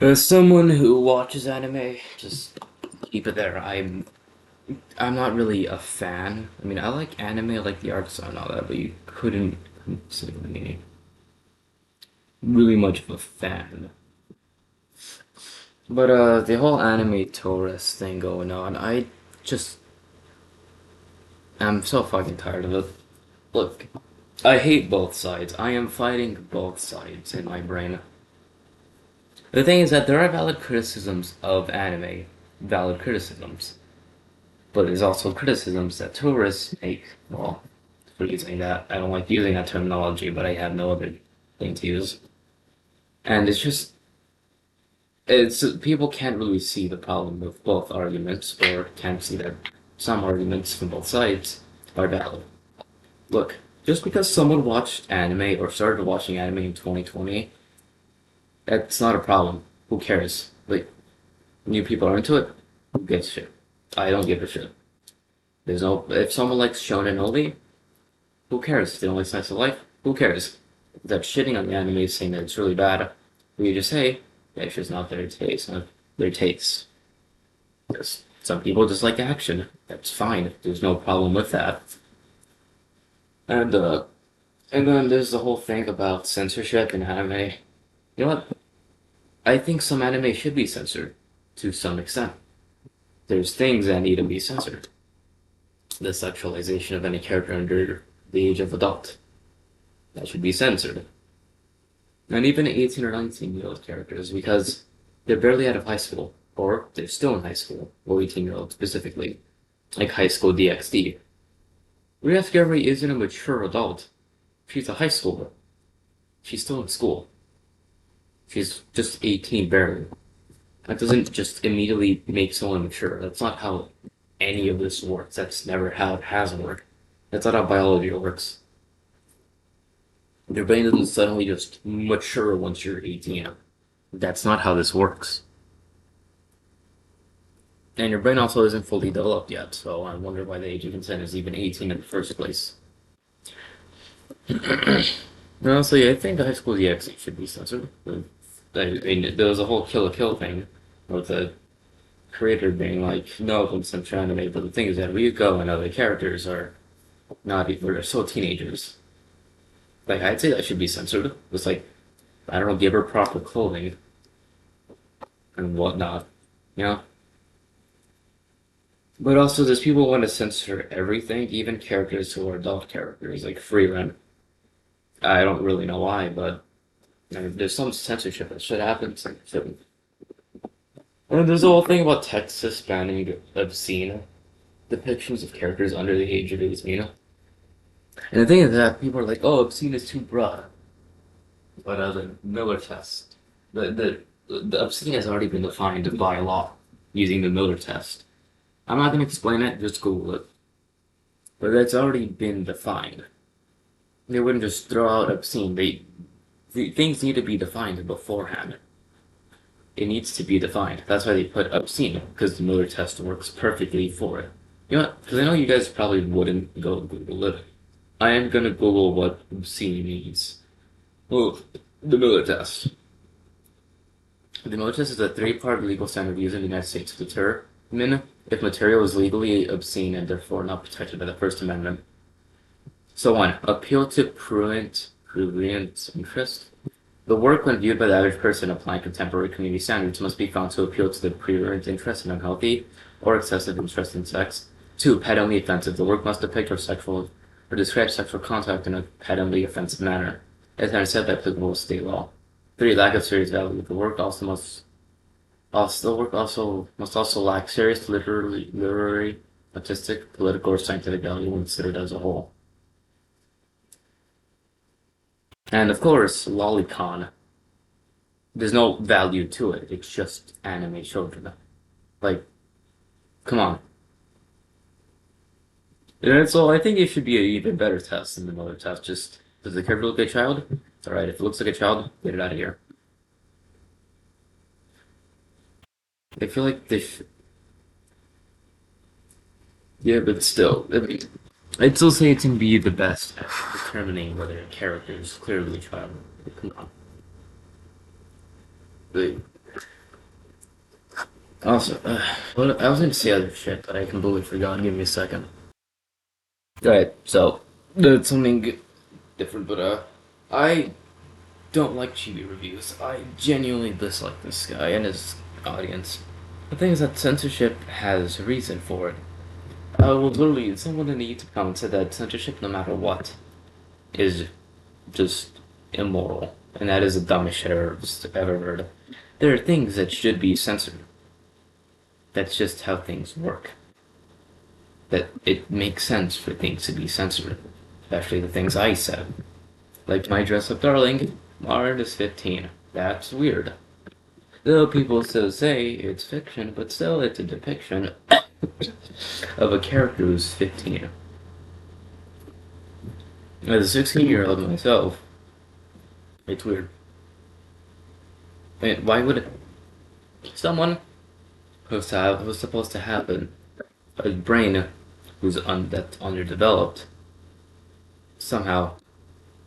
As someone who watches anime, just keep it there. I'm not really a fan. I mean, I like anime, I like the art style and all that, but you couldn't consider me really much of a fan. But the whole anime tourist thing going on, just I'm so fucking tired of it. Look, I hate both sides. I am fighting both sides in my brain. The thing is that there are valid criticisms of anime, valid criticisms. But there's also criticisms that tourists make. Well, for using that, I don't like using that terminology, but I have no other thing to use. And it's people can't really see the problem with both arguments, or can't see that some arguments from both sides are valid. Look, just because someone watched anime or started watching anime in 2020, that's not a problem. Who cares? Like, new people are into it. Who gives a shit? I don't give a shit. There's no. If someone likes shonen only, who cares? If they don't like slice of life, who cares? That shitting on the anime saying that it's really bad. We just say yeah, it's just not their taste, not their taste. Because some people just like action. That's fine. There's no problem with that. And uh, and then there's the whole thing about censorship in anime. You know what? I think some anime should be censored to some extent. There's things that need to be censored. The sexualization of any character under the age of adult that should be censored. And even 18 or 19-year-old characters because they're barely out of high school, or they're still in high school, or 18-year-old specifically, like High School DxD. Ria Scary isn't a mature adult. She's a high schooler. She's still in school. She's just 18 barely. That doesn't just immediately make someone mature. That's not how any of this works. That's never how it has worked. That's not how biology works. Your brain doesn't suddenly just mature once you're 18. That's not how this works. And your brain also isn't fully developed yet, so I wonder why the age of consent is even 18 in the first place. Honestly, I think High School DxD should be censored. I mean, there was a whole Kill la Kill thing with the creator being like, no, consent for anime, but the thing is that Ryuko and other characters are not even, they're still teenagers. Like, I'd say that should be censored. It's like, I don't know, give her proper clothing and whatnot, you know? But also, there's people who want to censor everything, even characters who are adult characters, like Freerun. I don't really know why, but I mean, there's some censorship that should happen. And there's the whole thing about Texas banning obscene depictions of characters under the age of 18. And the thing is that people are like, oh, obscene is too broad. But the Miller test, the obscene has already been defined by law using the Miller test. I'm not going to explain it, just Google it. But that's already been defined. They wouldn't just throw out obscene. Things need to be defined beforehand. It needs to be defined. That's why they put obscene, because the Miller test works perfectly for it. You know what? Because I know you guys probably wouldn't go Google it. I am gonna Google what obscene means. Oh, the Miller test. The Miller test is a three-part legal standard used in the United States to determine if material is legally obscene and therefore not protected by the First Amendment. So one, appeal to prurient interest. The work, when viewed by the average person applying contemporary community standards, must be found to appeal to the prurient interest in unhealthy or excessive interest in sex. Two, patently offensive. The work must depict or describe sexual contact in a patently offensive manner, as said by applicable state law. Three, lack of serious value. The work also must also lack serious literary, artistic, political, or scientific value when considered as a whole. And of course, lolicon. There's no value to it. It's just anime children. Like, come on. And so I think it should be an even better test than the Miller test. Just does the character look like a child? It's alright. If it looks like a child, get it out of here. I feel like this. Yeah, but still, I mean, I'd still say it can be the best at determining whether a character is clearly a child. Come on. Also, what I was going to say other shit, but I completely forgot. Give me a second. Alright, so that's something different, but I don't like chibi reviews. I genuinely dislike this guy and his audience. The thing is that censorship has a reason for it. Well, literally, someone in the YouTube comment said that censorship, no matter what, is just immoral, and that is the dumbest shit I've ever heard. There are things that should be censored. That's just how things work. That it makes sense for things to be censored, especially the things I said. Like my dress up darling, Maren is 15. That's weird. Though people still say it's fiction, but still it's a depiction of a character who's 15. As a 16-year-old myself, it's weird. I mean, why would someone who's supposed to have a brain that's underdeveloped somehow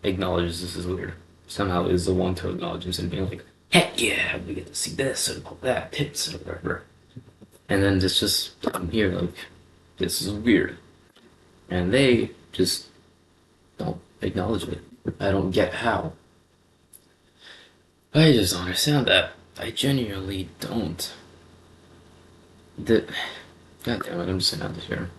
acknowledges this is weird. Somehow is the one to acknowledge this and being like, heck yeah, we get to see this and all that, tits and whatever. And then it's just, I'm here like, this is weird. And they just don't acknowledge it. I don't get how. I just don't understand that. I genuinely don't. God damn it, I'm just saying out this here.